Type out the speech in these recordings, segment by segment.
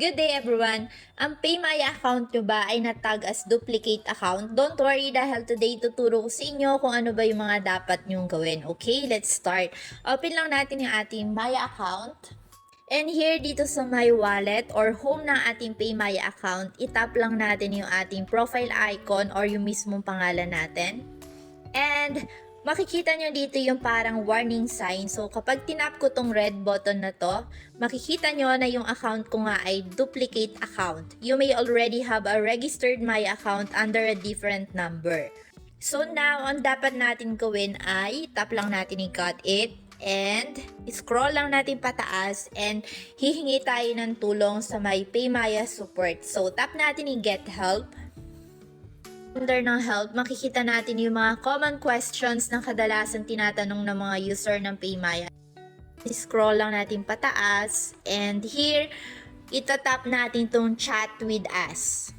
Good day everyone! Ang PayMaya account nyo ba ay natag as duplicate account? Don't worry dahil today tuturo ko sa inyo kung ano ba yung mga dapat nyong gawin. Okay, let's start. Open lang natin yung ating Maya account. And here dito sa My Wallet or home ng ating PayMaya account, itap lang natin yung ating profile icon or yung mismong pangalan natin. And makikita nyo dito yung parang warning sign. So, kapag tinap ko tong red button na to, makikita nyo na yung account ko nga ay duplicate account. You may already have a registered Maya account under a different number. So, now, ang dapat natin gawin ay tap lang natin yung got it. And scroll lang natin pataas and hihingi tayo ng tulong sa may PayMaya support. So, tap natin yung get help. Under ng help, makikita natin yung mga common questions na kadalasan tinatanong ng mga user ng PayMaya. Scroll lang natin pataas and here, itatap natin tong chat with us.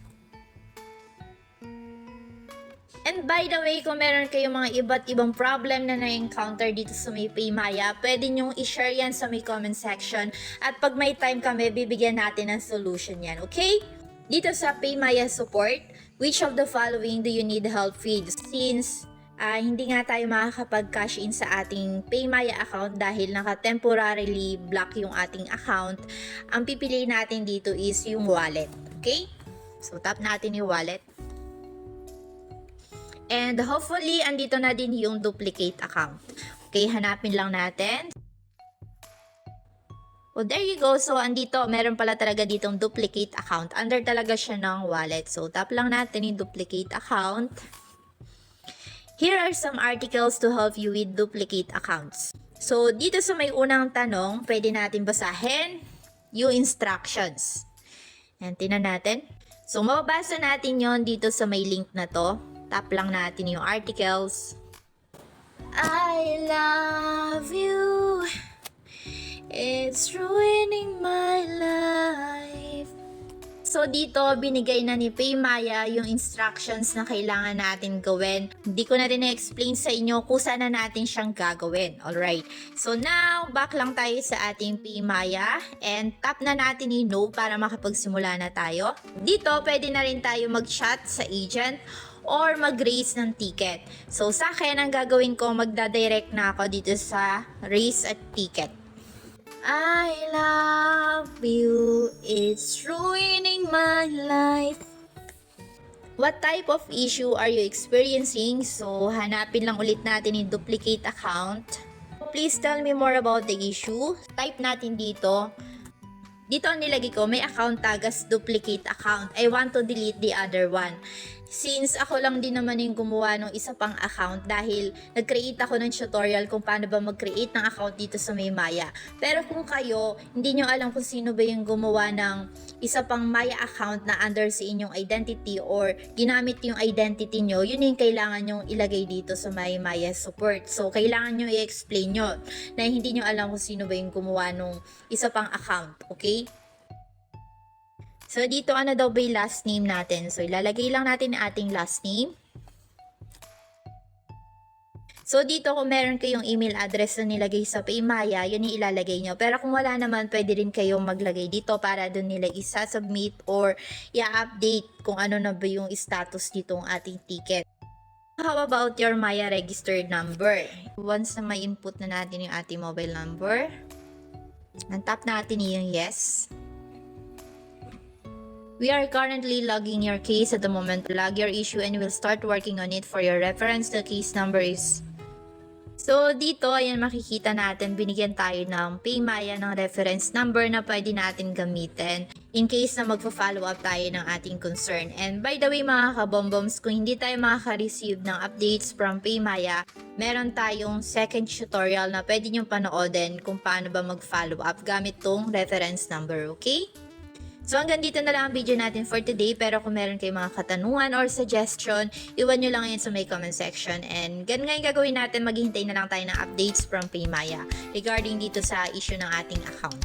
And by the way, kung meron kayong mga iba't ibang problem na na-encounter dito sa may PayMaya, pwede nyong i-share yan sa may comment section at pag may time kami, bibigyan natin ng solution yan, okay? Dito sa PayMaya support, which of the following do you need help with? Since hindi nga tayo makakapag-cash in sa ating PayMaya account dahil naka-temporarily block yung ating account, ang pipiliin natin dito is yung wallet, okay? So, tap natin yung wallet. And hopefully, andito na din yung duplicate account. Okay, hanapin lang natin. Well, there you go. So, andito, meron pala talaga ditong duplicate account. Under talaga siya ng wallet. So, tap lang natin yung duplicate account. Here are some articles to help you with duplicate accounts. So, dito sa may unang tanong, pwede natin basahin yung instructions. Yan, tingnan natin. So, mababasa natin yon dito sa may link na to. Tap lang natin yung articles. I love you. It's ruining my life. So dito, binigay na ni PayMaya yung instructions na kailangan natin gawin. Hindi ko na rin na-explain sa inyo kung saan na natin siyang gagawin. Alright. So now, back lang tayo sa ating PayMaya and tap na natin yung no para makapagsimula na tayo. Dito, pwede na rin tayo mag-chat sa agent or mag-raise ng ticket. So sa akin, ang gagawin ko, magdadirect na ako dito sa raise a ticket. I love you, it's ruining my life. What type of issue are you experiencing? So, hanapin lang ulit natin yung duplicate account. Please tell me more about the issue. Type natin dito. Dito ang nilagay ko, may account tag as duplicate account. I want to delete the other one. Since ako lang din naman yung gumawa ng isa pang account dahil nag-create ako ng tutorial kung paano ba mag-create ng account dito sa may Maya. Pero kung kayo, hindi nyo alam kung sino ba yung gumawa ng isa pang Maya account na under sa inyong identity or ginamit yung identity nyo, yun yung kailangan nyong ilagay dito sa may Maya support. So, kailangan nyo i-explain nyo na hindi nyo alam kung sino ba yung gumawa ng isa pang account. Okay? So, dito ano daw ba yung last name natin? So, ilalagay lang natin ang ating last name. So, dito kung meron kayong email address na nilagay sa PayMaya, yun yung ilalagay nyo. Pero kung wala naman, pwede rin kayong maglagay dito para doon nila isa-submit or i-update kung ano na ba yung status ditong ating ticket. How about your Maya registered number? Once na may input na natin yung ating mobile number, tap natin yung yes. We are currently logging your case at the moment. Log your issue and we'll start working on it. For your reference, the case number is... So, dito, ayan makikita natin, binigyan tayo ng PayMaya ng reference number na pwede natin gamitin in case na magpa-follow up tayo ng ating concern. And by the way, mga kabomboms, kung hindi tayo makaka-receive ng updates from PayMaya, meron tayong second tutorial na pwede nyong panoodin kung paano ba mag-follow up gamit tong reference number, okay? So hanggang dito na lang ang video natin for today, pero kung meron kayong mga katanungan or suggestion, iwan nyo lang yan sa may comment section. And ganun nga yung gagawin natin, maghihintay na lang tayo ng updates from PayMaya regarding dito sa issue ng ating account.